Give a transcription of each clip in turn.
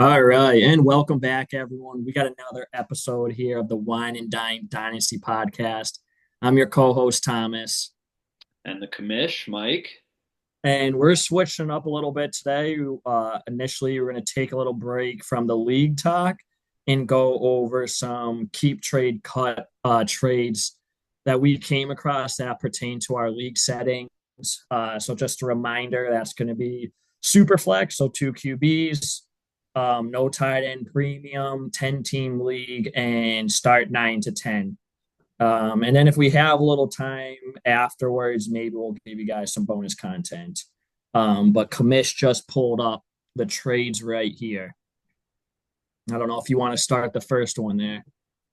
All right, and welcome back, everyone. We got another episode here of the Whine and Dyn Dynasty podcast. I'm your co-host Thomas, And the commish, Mike. and we're switching up a little bit today. Initially, we're going to take a little break from the league talk and go over some keep trade cut trades that we came across that pertain to our league settings. So just a reminder, that's going to be super flex, so two QBs, no tight end premium, 10 team league, and start 9 to 10. And then if we have a little time afterwards, maybe we'll give you guys some bonus content. But Commish just pulled up the trades right here. I don't know if you want to start the first one there.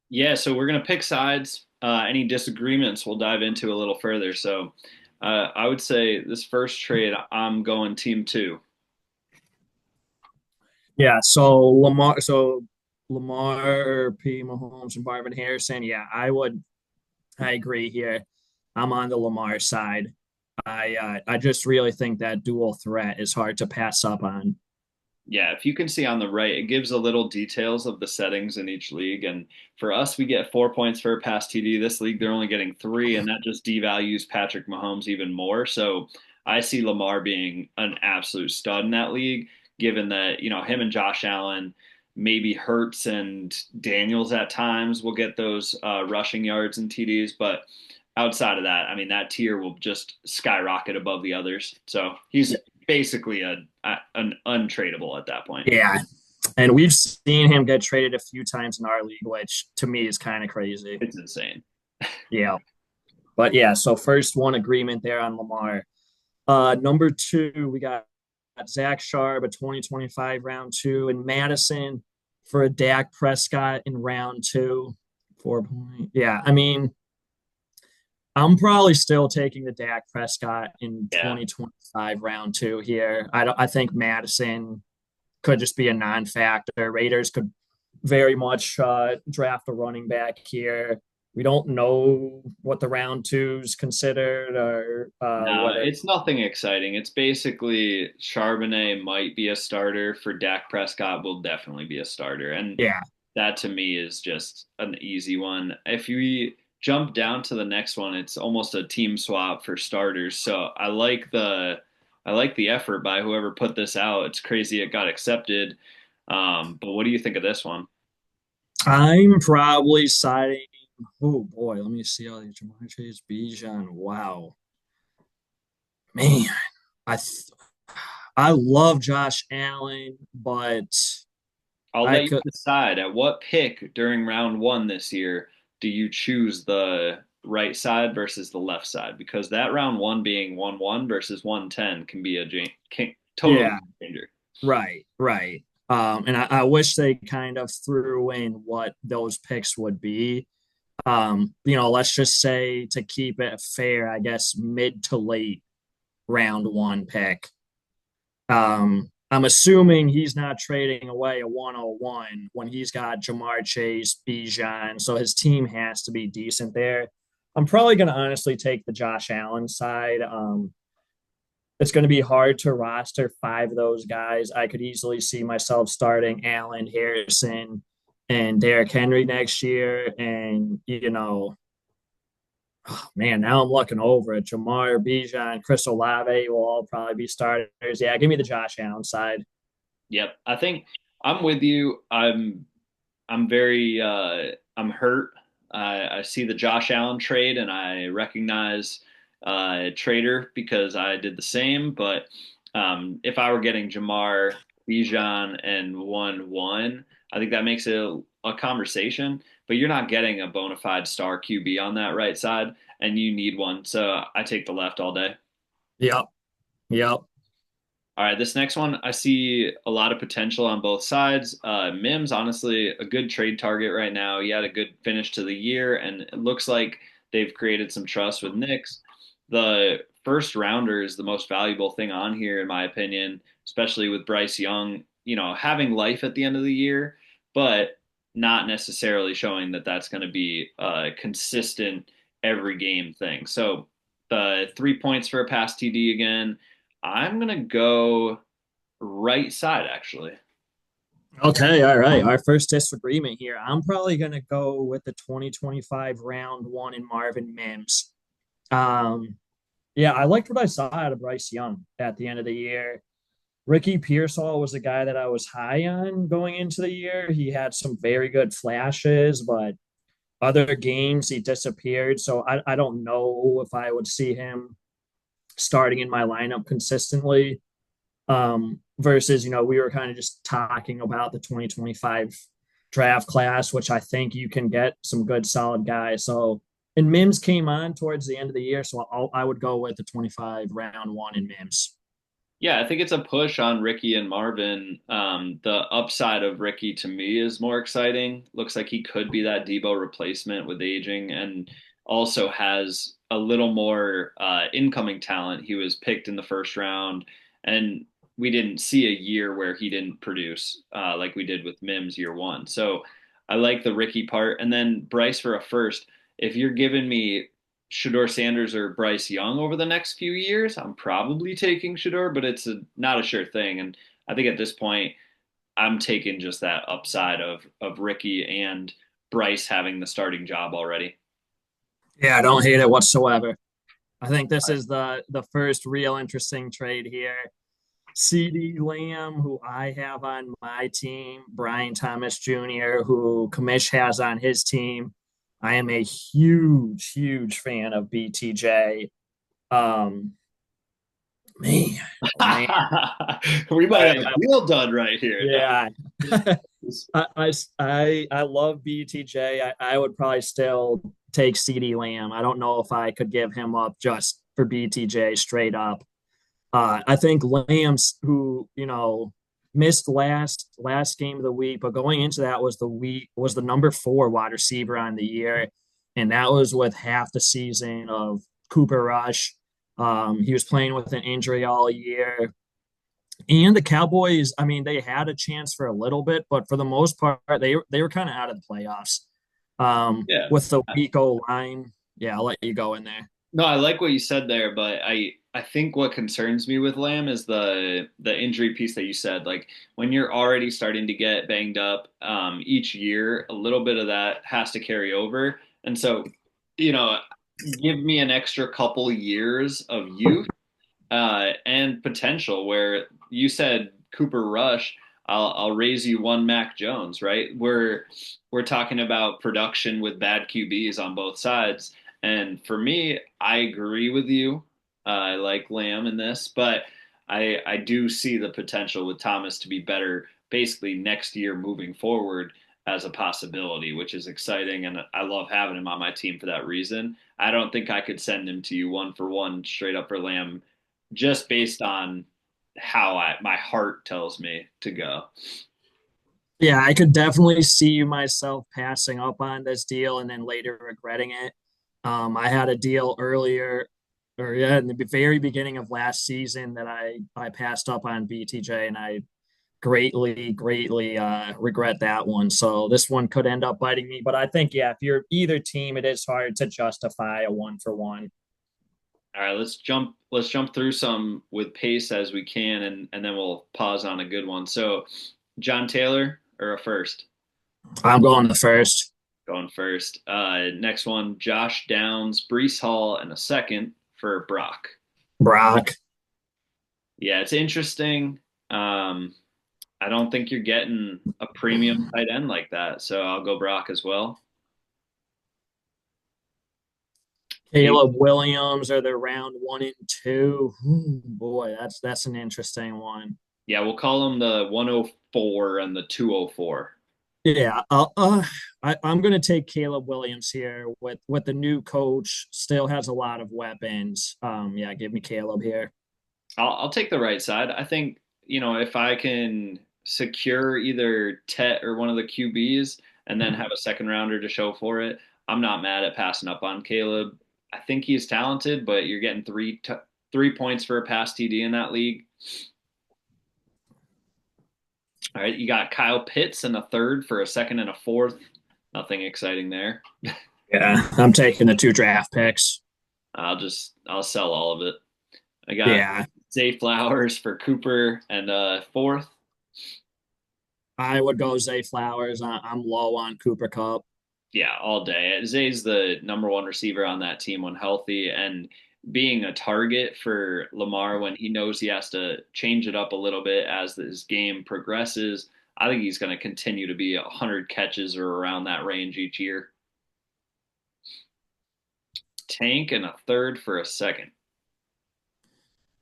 Yeah, so we're gonna pick sides. Any disagreements we'll dive into a little further. So I would say this first trade, I'm going team two. Yeah, so Lamar P. Mahomes and Marvin Harrison. Yeah, I agree here. I'm on the Lamar side. I just really think that dual threat is hard to pass up on. Yeah, if you can see on the right, it gives a little details of the settings in each league. And for us, we get 4 points for a pass TD. This league, they're only getting three, and that just devalues Patrick Mahomes even more. So I see Lamar being an absolute stud in that league, given that, him and Josh Allen, maybe Hurts and Daniels at times will get those rushing yards and TDs. But outside of that, I mean, that tier will just skyrocket above the others. So he's basically an untradeable at that point. Yeah, and we've seen him get traded a few times in our league, which to me is kind of crazy. It's insane. Yeah, but yeah, so first one agreement there on Lamar. Number two, we got Zach Sharp, a 2025 round two, and Madison for a Dak Prescott in round two. 4 point. Yeah, I mean, I'm probably still taking the Dak Prescott in Yeah. 2025 round two here. I think Madison could just be a non-factor. Raiders could very much draft a running back here. We don't know what the round two's considered or No, whether. it's nothing exciting. It's basically Charbonnet might be a starter for Dak Prescott will definitely be a starter. And Yeah, that to me is just an easy one. If we jump down to the next one, it's almost a team swap for starters. So I like the effort by whoever put this out. It's crazy it got accepted. But what do you think of this one? I'm probably siding. Oh boy, let me see all these Jamar Chase, Bijan. Wow, man, I th- I love Josh Allen, but I'll I let you could. decide at what pick during round one this year do you choose the right side versus the left side? Because that round one being 1-1 versus 110 can be totally Yeah, changer. right. And I wish they kind of threw in what those picks would be. Let's just say to keep it fair, I guess mid to late round one pick. I'm assuming he's not trading away a 101 when he's got Jamar Chase, Bijan, so his team has to be decent there. I'm probably going to honestly take the Josh Allen side. It's going to be hard to roster five of those guys. I could easily see myself starting Allen, Harrison, and Derrick Henry next year. And, oh, man, now I'm looking over it. Jamar, Bijan, Chris Olave will all probably be starters. Yeah, give me the Josh Allen side. Yep. I think I'm with you. I'm hurt. I see the Josh Allen trade and I recognize Trader because I did the same. But if I were getting Jamar, Bijan, and 1-1, I think that makes it a conversation. But you're not getting a bona fide star QB on that right side, and you need one. So I take the left all day. Yep. Yep. All right, this next one, I see a lot of potential on both sides. Mims, honestly, a good trade target right now. He had a good finish to the year, and it looks like they've created some trust with Knicks. The first rounder is the most valuable thing on here, in my opinion, especially with Bryce Young, having life at the end of the year, but not necessarily showing that that's going to be a consistent every game thing. So the 3 points for a pass TD again. I'm gonna go right side actually. Okay, all right. Our first disagreement here. I'm probably going to go with the 2025 round one in Marvin Mims. Um, yeah, I liked what I saw out of Bryce Young at the end of the year. Ricky Pearsall was a guy that I was high on going into the year. He had some very good flashes, but other games he disappeared. So I don't know if I would see him starting in my lineup consistently. Versus, we were kind of just talking about the 2025 draft class, which I think you can get some good solid guys. So, and Mims came on towards the end of the year, so I would go with the 25 round one in Mims. Yeah, I think it's a push on Ricky and Marvin. The upside of Ricky to me is more exciting. Looks like he could be that Debo replacement with aging and also has a little more incoming talent. He was picked in the first round, and we didn't see a year where he didn't produce like we did with Mims year one. So I like the Ricky part. And then Bryce for a first. If you're giving me Shador Sanders or Bryce Young over the next few years, I'm probably taking Shador, but not a sure thing. And I think at this point, I'm taking just that upside of Ricky and Bryce having the starting job already. Yeah, I don't hate it whatsoever. I think this is the first real interesting trade here. CD Lamb, who I have on my team, Brian Thomas Jr., who Commish has on his team. I am a huge, huge fan of BTJ. Um, man, oh man, We might have I a deal done right here. yeah, I love BTJ. I would probably still take CD Lamb. I don't know if I could give him up just for BTJ straight up. I think Lamb's, who missed last game of the week, but going into that was the number 4 wide receiver on the year, and that was with half the season of Cooper Rush. He was playing with an injury all year, and the Cowboys. I mean, they had a chance for a little bit, but for the most part, they were kind of out of the playoffs. Yeah. With the weak O line. Yeah, I'll let you go in there. No, I like what you said there, but I think what concerns me with Lamb is the injury piece that you said. Like when you're already starting to get banged up each year, a little bit of that has to carry over. And so, you know, give me an extra couple years of youth and potential. Where you said Cooper Rush, I'll raise you one Mac Jones, right? We're talking about production with bad QBs on both sides, and for me, I agree with you. I like Lamb in this, but I do see the potential with Thomas to be better, basically next year moving forward as a possibility, which is exciting, and I love having him on my team for that reason. I don't think I could send him to you one for one straight up for Lamb just based on how my heart tells me to go. Yeah, I could definitely see myself passing up on this deal and then later regretting it. I had a deal earlier, or yeah, in the very beginning of last season that I passed up on BTJ, and I greatly regret that one. So this one could end up biting me, but I think yeah, if you're either team, it is hard to justify a one for one. All right, let's jump through some with pace as we can, and then we'll pause on a good one. So, John Taylor or a first? I'm going the first. Going first. Next one, Josh Downs, Brees Hall, and a second for Brock. Brock. Yeah, it's interesting. I don't think you're getting a premium tight end like that, so I'll go Brock as well. Caleb Williams are the round 1 and 2. Ooh, boy, that's an interesting one. Yeah, we'll call them the 104 and the 204. Yeah, I'm going to take Caleb Williams here with the new coach. Still has a lot of weapons. Yeah, give me Caleb here. I'll take the right side. I think, if I can secure either Tet or one of the QBs and then have a second rounder to show for it, I'm not mad at passing up on Caleb. I think he's talented, but you're getting 3 points for a pass TD in that league. All right, you got Kyle Pitts in a third for a second and a fourth. Nothing exciting there. Yeah, I'm taking the 2 draft picks. I'll sell all of it. I got Yeah, Zay Flowers for Cooper and fourth. I would go Zay Flowers. I'm low on Cooper Cup. Yeah, all day. Zay's the number one receiver on that team when healthy, and being a target for Lamar when he knows he has to change it up a little bit as his game progresses. I think he's going to continue to be 100 catches or around that range each year. Tank and a third for a second.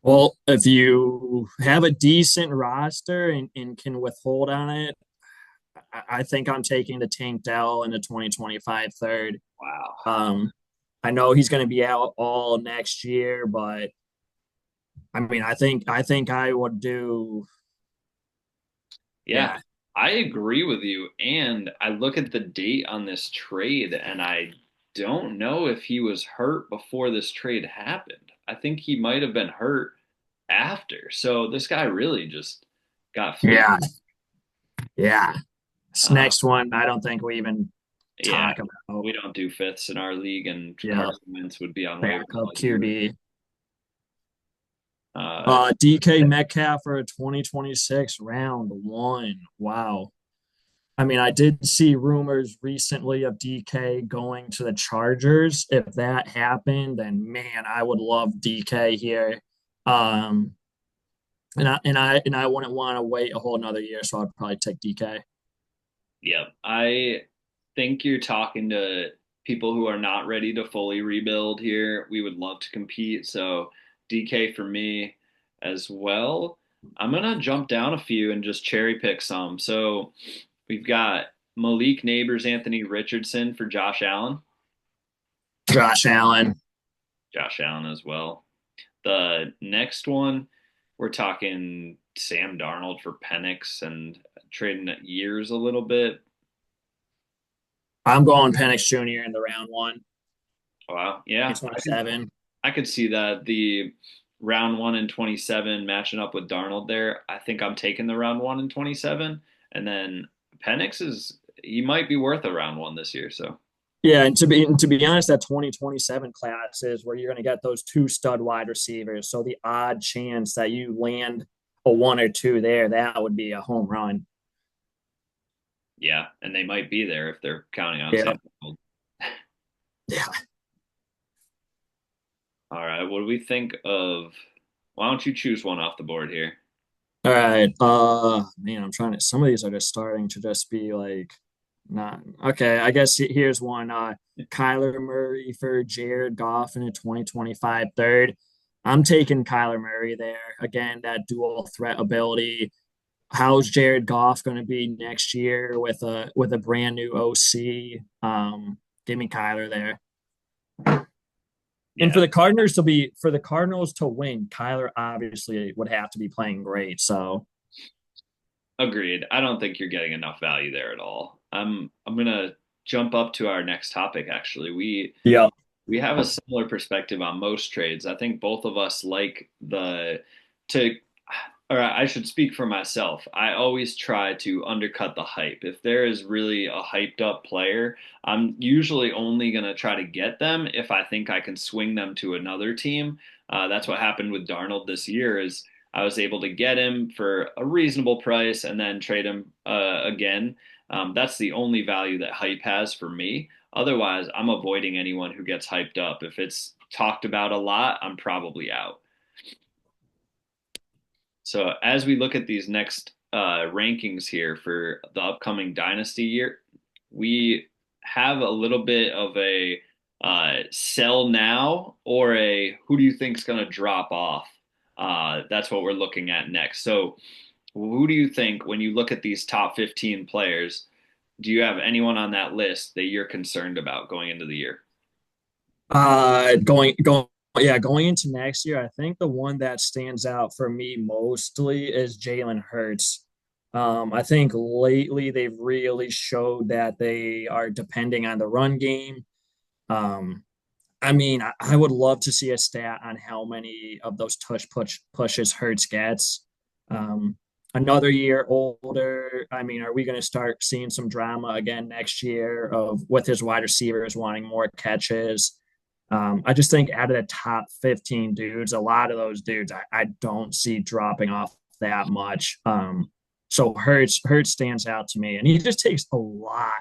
Well, if you have a decent roster and can withhold on it, I think I'm taking the Tank Dell in the 2025 third. Wow. Um, I know he's going to be out all next year, but I mean, I think I would do. Yeah, Yeah, I agree with you. And I look at the date on this trade, and I don't know if he was hurt before this trade happened. I think he might have been hurt after. So this guy really just got fleet. yeah, yeah. This Uh, next one, I don't think we even yeah, talk about. we don't do fifths in our league, and Yeah, Carson Wentz would be on waivers backup like you. QB. Uh, DK Metcalf for a 2026 round one. Wow. I mean, I did see rumors recently of DK going to the Chargers. If that happened, then man, I would love DK here. Um, and I wouldn't want to wait a whole another year, so I'd probably take DK. yeah, I think you're talking to people who are not ready to fully rebuild here. We would love to compete, so DK for me as well. I'm gonna jump down a few and just cherry pick some. So we've got Malik Neighbors, Anthony Richardson for Josh Allen. Josh Allen. Josh Allen as well. The next one, we're talking Sam Darnold for Penix and trading years a little bit. I'm going Penix Jr. in the round one, Wow. Yeah, 2027. I could see that the round one in 27 matching up with Darnold there. I think I'm taking the round one in 27. And then Penix he might be worth a round one this year. So, Yeah, and to be honest, that 2027 class is where you're going to get those two stud wide receivers. So the odd chance that you land a one or two there, that would be a home run. yeah. And they might be there if they're counting on Yeah, Sam Darnold. yeah. All right. What do we think of? Why don't you choose one off the board here? All right. Man, I'm trying to. Some of these are just starting to just be like not okay. I guess here's one. Kyler Murray for Jared Goff in a 2025 third. I'm taking Kyler Murray there again. That dual threat ability. How's Jared Goff going to be next year with a brand new OC? Give me Kyler there. And Yeah, for the Cardinals to win, Kyler obviously would have to be playing great. So agreed. I don't think you're getting enough value there at all. I'm gonna jump up to our next topic actually. yeah. We have a similar perspective on most trades. I think both of us like to, or I should speak for myself. I always try to undercut the hype. If there is really a hyped up player, I'm usually only going to try to get them if I think I can swing them to another team. That's what happened with Darnold this year is I was able to get him for a reasonable price and then trade him again. That's the only value that hype has for me. Otherwise, I'm avoiding anyone who gets hyped up. If it's talked about a lot, I'm probably out. So as we look at these next rankings here for the upcoming dynasty year, we have a little bit of a sell now or a who do you think is going to drop off? That's what we're looking at next. So who do you think when you look at these top 15 players, do you have anyone on that list that you're concerned about going into the year? Going into next year, I think the one that stands out for me mostly is Jalen Hurts. I think lately they've really showed that they are depending on the run game. Um, I mean, I would love to see a stat on how many of those pushes Hurts gets. Um, another year older. I mean, are we going to start seeing some drama again next year of with his wide receivers wanting more catches? I just think out of the top 15 dudes, a lot of those dudes I don't see dropping off that much. So Hurts stands out to me, and he just takes a lot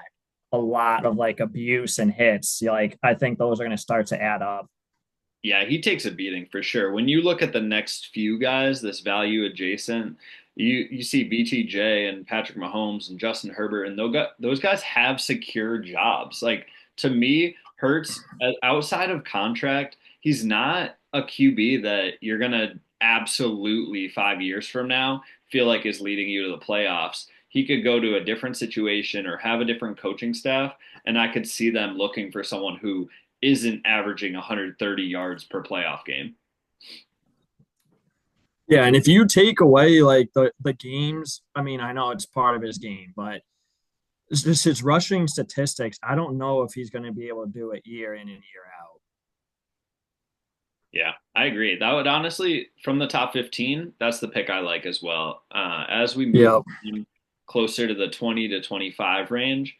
of like abuse and hits. Like I think those are going to start to add up. Yeah, he takes a beating for sure. When you look at the next few guys, this value adjacent, you see BTJ and Patrick Mahomes and Justin Herbert, and those guys have secure jobs. Like to me, Hurts outside of contract, he's not a QB that you're gonna absolutely 5 years from now feel like is leading you to the playoffs. He could go to a different situation or have a different coaching staff, and I could see them looking for someone who isn't averaging 130 yards per playoff game. Yeah, and if you take away like the games, I mean, I know it's part of his game, but it's just his rushing statistics. I don't know if he's going to be able to do it year in and year out. Yeah, I agree. That would honestly, from the top 15, that's the pick I like as well. As we move Yeah, closer to the 20 to 25 range,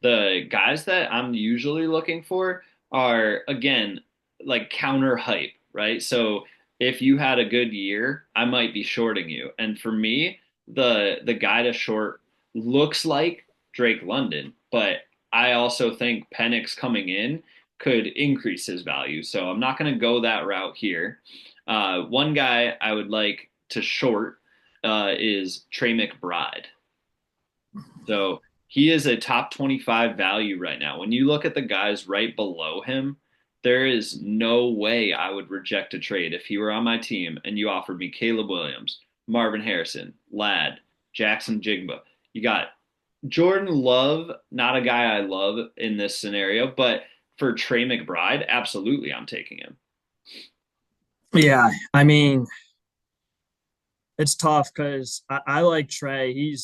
the guys that I'm usually looking for are, again, like counter hype, right? So if you had a good year, I might be shorting you. And for me, the guy to short looks like Drake London, but I also think Penix coming in could increase his value. So I'm not going to go that route here. One guy I would like to short is Trey McBride. So he is a top 25 value right now. When you look at the guys right below him, there is no way I would reject a trade if he were on my team and you offered me Caleb Williams, Marvin Harrison, Ladd, Jackson Jigba. You got Jordan Love, not a guy I love in this scenario, but for Trey McBride, absolutely I'm taking him. yeah. I mean, it's tough because I like Trey.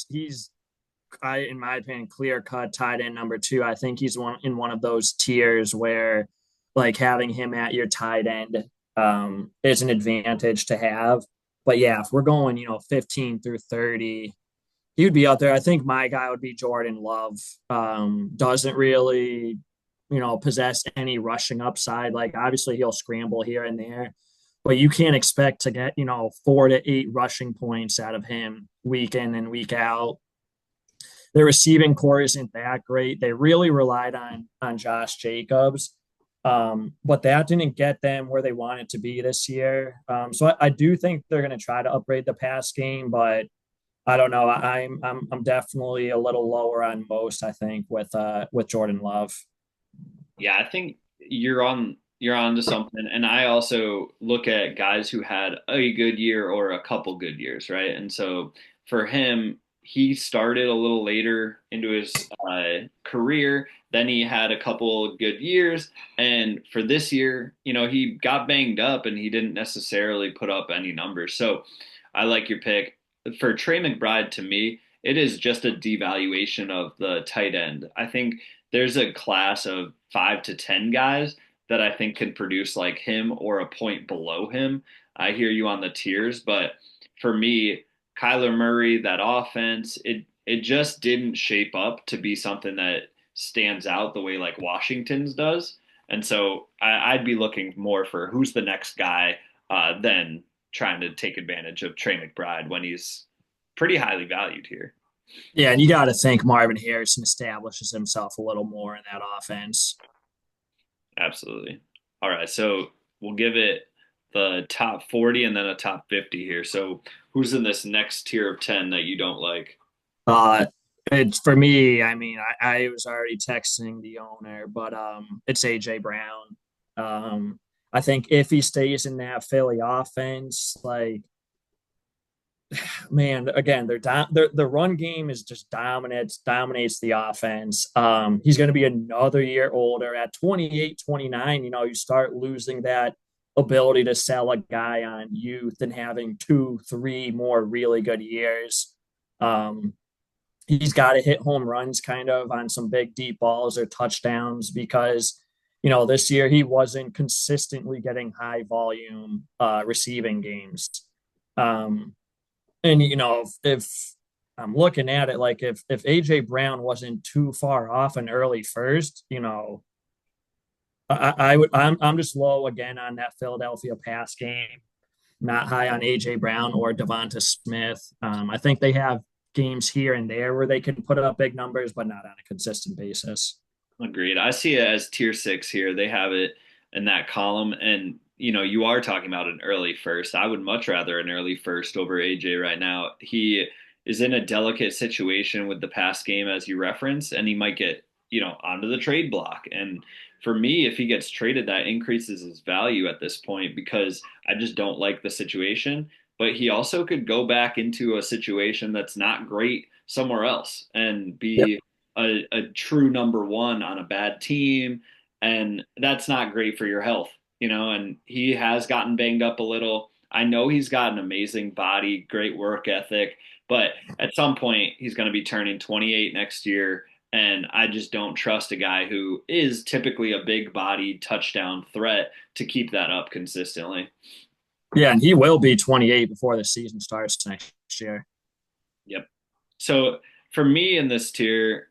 I in my opinion clear cut tight end number two. I think he's one of those tiers where like having him at your tight end is an advantage to have. But yeah, if we're going 15 through 30, he would be out there. I think my guy would be Jordan Love. Doesn't really possess any rushing upside. Like obviously he'll scramble here and there, but you can't expect to get 4 to 8 rushing points out of him week in and week out. Their receiving core isn't that great. They really relied on Josh Jacobs, but that didn't get them where they wanted to be this year. So I do think they're going to try to upgrade the pass game, but I don't know. I'm definitely a little lower on most. I think with Jordan Love. Yeah, I think you're on to something. And I also look at guys who had a good year or a couple good years, right? And so for him, he started a little later into his career. Then he had a couple good years. And for this year, he got banged up and he didn't necessarily put up any numbers. So I like your pick. For Trey McBride, to me, it is just a devaluation of the tight end. I think there's a class of 5 to 10 guys that I think can produce like him or a point below him. I hear you on the tiers, but for me, Kyler Murray, that offense, it just didn't shape up to be something that stands out the way like Washington's does. And so I'd be looking more for who's the next guy than trying to take advantage of Trey McBride when he's pretty highly valued here. Yeah, and you got to think Marvin Harrison establishes himself a little more in that offense. Absolutely. All right, so we'll give it the top 40 and then a top 50 here. So who's in this next tier of 10 that you don't like? Uh, it's for me. I mean, I was already texting the owner, but it's AJ Brown. I think if he stays in that Philly offense, like man, again, the run game is just dominates the offense. He's going to be another year older at 28, 29. You start losing that ability to sell a guy on youth and having 2, 3 more really good years. Um, he's got to hit home runs kind of on some big deep balls or touchdowns because this year he wasn't consistently getting high volume receiving games. Um, and if I'm looking at it, like if AJ Brown wasn't too far off an early first, I would I'm just low again on that Philadelphia pass game. Not high on AJ Brown or Devonta Smith. I think they have games here and there where they can put up big numbers, but not on a consistent basis. Agreed. I see it as tier six here. They have it in that column. And, you are talking about an early first. I would much rather an early first over AJ right now. He is in a delicate situation with the past game, as you referenced, and he might get, onto the trade block. And for me, if he gets traded, that increases his value at this point because I just don't like the situation. But he also could go back into a situation that's not great somewhere else and Yep. be a true number one on a bad team, and that's not great for your health, And he has gotten banged up a little. I know he's got an amazing body, great work ethic, but at some point he's going to be turning 28 next year, and I just don't trust a guy who is typically a big body touchdown threat to keep that up consistently. Yeah, and he will be 28 before the season starts next year. Yep. So for me in this tier,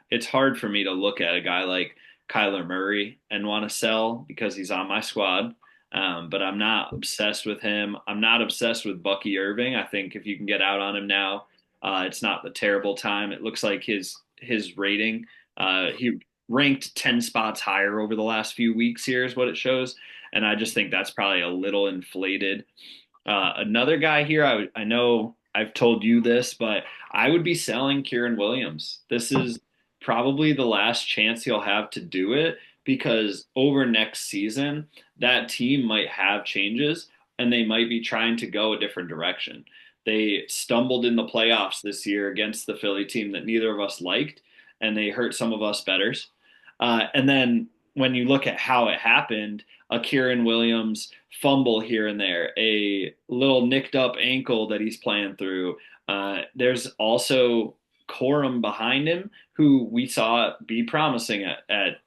it's hard for me to look at a guy like Kyler Murray and want to sell because he's on my squad. But I'm not obsessed with him. I'm not obsessed with Bucky Irving. I think if you can get out on him now, it's not the terrible time. It looks like his rating, he ranked 10 spots higher over the last few weeks here is what it shows. And I just think that's probably a little inflated. Another guy here, I know I've told you this, but I would be selling Kieran Williams. This is probably the last chance he'll have to do it because over next season, that team might have changes and they might be trying to go a different direction. They stumbled in the playoffs this year against the Philly team that neither of us liked, and they hurt some of us betters. And then when you look at how it happened, a Kieran Williams fumble here and there, a little nicked up ankle that he's playing through. There's also Corum behind him, who we saw be promising at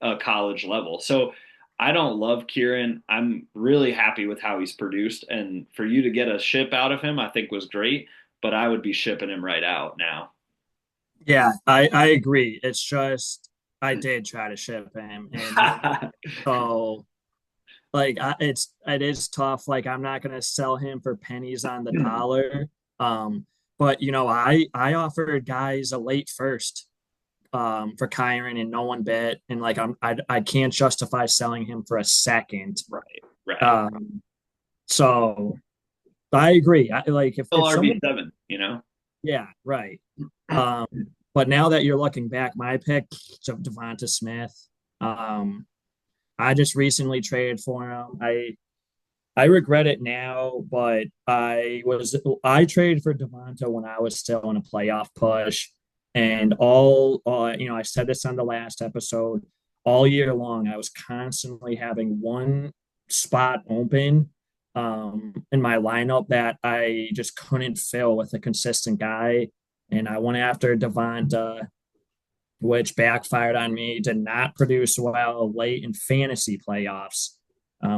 a college level. So I don't love Kieran. I'm really happy with how he's produced. And for you to get a ship out of him, I think was great, but I would be shipping him right out now. Yeah, I agree. It's just I did try to ship him, and so it is tough. Like I'm not gonna sell him for pennies on the dollar. But I offered guys a late first for Kyron and no one bit, and like I can't justify selling him for a second. Right, right. So I agree. I like Still if someone, RB7. yeah, right. Um, but now that you're looking back, my pick of Devonta Smith. Um, I just recently traded for him. I regret it now, but I traded for Devonta when I was still in a playoff push, and I said this on the last episode. All year long, I was constantly having one spot open in my lineup that I just couldn't fill with a consistent guy, and I went after Devonta, which backfired on me. Did not produce well late in fantasy playoffs.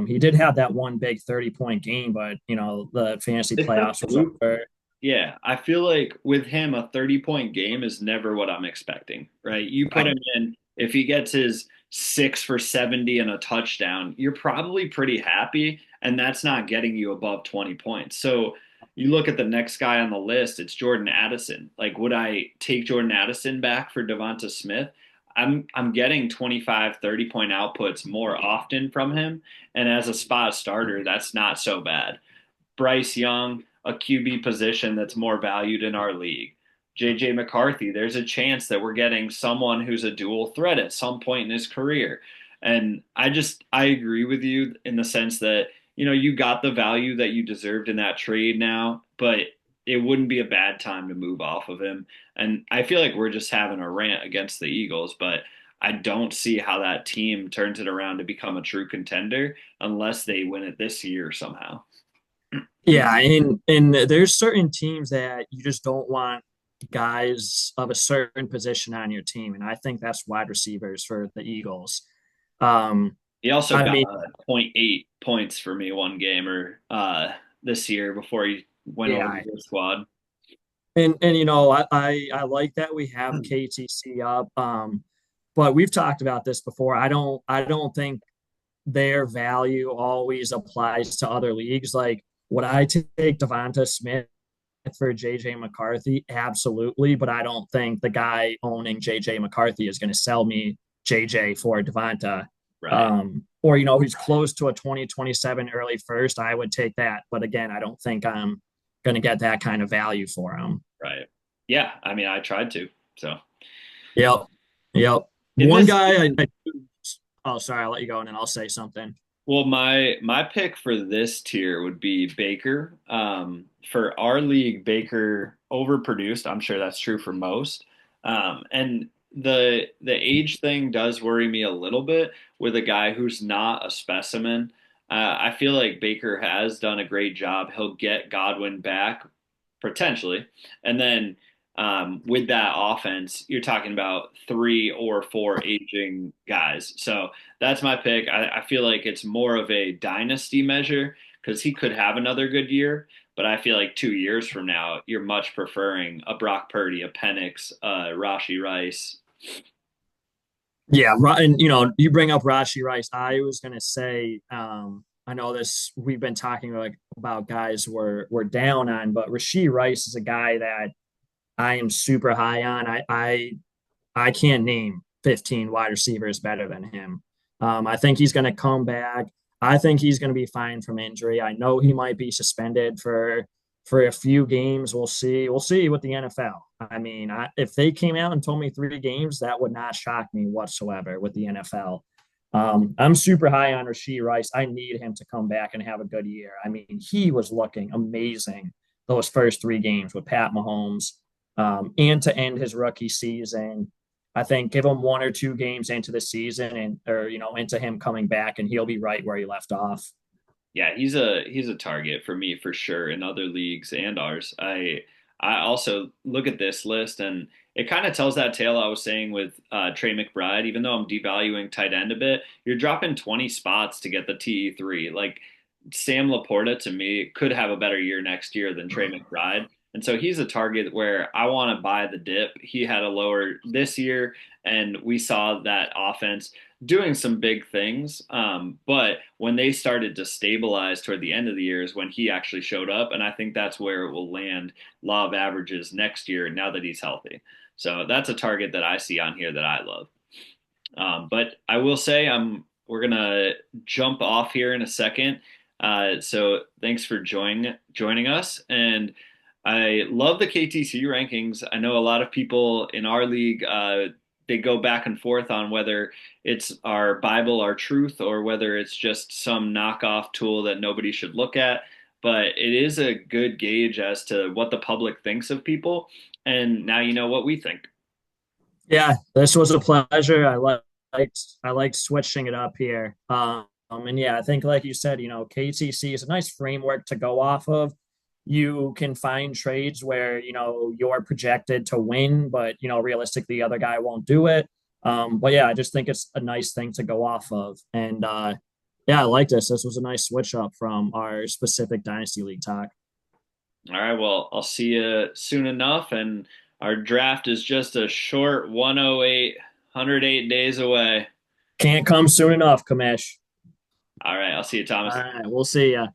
He did have that one big 30-point game, but the fantasy It's a playoffs was fluke. over. Yeah, I feel like with him, a 30-point game is never what I'm expecting, right? You put Right. him in, if he gets his 6 for 70 and a touchdown, you're probably pretty happy, and that's not getting you above 20 points. So you look at the next guy on the list, it's Jordan Addison. Like, would I take Jordan Addison back for Devonta Smith? I'm getting 25, 30-point outputs more often from him, and as a spot starter, that's not so bad. Bryce Young, a QB position that's more valued in our league. JJ McCarthy, there's a chance that we're getting someone who's a dual threat at some point in his career. And I agree with you in the sense that, you got the value that you deserved in that trade now, but it wouldn't be a bad time to move off of him. And I feel like we're just having a rant against the Eagles, but I don't see how that team turns it around to become a true contender unless they win it this year somehow. Yeah, and there's certain teams that you just don't want guys of a certain position on your team, and I think that's wide receivers for the Eagles. Um, He also I got mean, 0.8 points for me one game or this year before he went over to yeah, the squad. and I like that we have KTC up. But we've talked about this before. I don't think their value always applies to other leagues. Like, would I take Devonta Smith for JJ McCarthy? Absolutely, but I don't think the guy owning JJ McCarthy is going to sell me JJ for Devonta. Right. Or he's close to a 2027 early first. I would take that, but again, I don't think I'm going to get that kind of value for him. Right. Yeah. I mean, I tried to. So Yep, yep. in One this guy, season, oh, sorry, I'll let you go and then I'll say something. well, my pick for this tier would be Baker. For our league, Baker overproduced. I'm sure that's true for most. And the age thing does worry me a little bit with a guy who's not a specimen. I feel like Baker has done a great job. He'll get Godwin back potentially, and then with that offense, you're talking about 3 or 4 aging guys. So that's my pick. I feel like it's more of a dynasty measure because he could have another good year. But I feel like 2 years from now, you're much preferring a Brock Purdy, a Penix, Rashi Rice. Yeah, and you bring up Rashi Rice. I was gonna say, I know this. We've been talking about guys we're down on, but Rashi Rice is a guy that I am super high on. I can't name 15 wide receivers better than him. I think he's going to come back. I think he's going to be fine from injury. I know he might be suspended for a few games. We'll see. We'll see with the NFL. I mean, if they came out and told me 3 games, that would not shock me whatsoever with the NFL. I'm super high on Rasheed Rice. I need him to come back and have a good year. I mean, he was looking amazing those first 3 games with Pat Mahomes, and to end his rookie season. I think give him 1 or 2 games into the season or into him coming back and he'll be right where he left off. Yeah, he's a target for me for sure in other leagues and ours. I also look at this list and it kind of tells that tale I was saying with Trey McBride. Even though I'm devaluing tight end a bit, you're dropping 20 spots to get the TE3. Like Sam Laporta to me could have a better year next year than Trey McBride. And so he's a target where I want to buy the dip. He had a lower this year, and we saw that offense doing some big things. But when they started to stabilize toward the end of the year is when he actually showed up. And I think that's where it will land law of averages next year now that he's healthy. So that's a target that I see on here that I love. But I will say we're gonna jump off here in a second. So thanks for joining us, and I love the KTC rankings. I know a lot of people in our league they go back and forth on whether it's our Bible, our truth, or whether it's just some knockoff tool that nobody should look at. But it is a good gauge as to what the public thinks of people, and now you know what we think. Yeah, this was a pleasure. I liked switching it up here. And yeah, I think like you said, KTC is a nice framework to go off of. You can find trades where you're projected to win, but realistically the other guy won't do it. But yeah, I just think it's a nice thing to go off of. And yeah, I like this. This was a nice switch up from our specific Dynasty League talk. All right, well, I'll see you soon enough, and our draft is just a short 108, 108 days away. Can't come soon enough, Commish. All right, I'll see you, All Thomas. right, we'll see ya.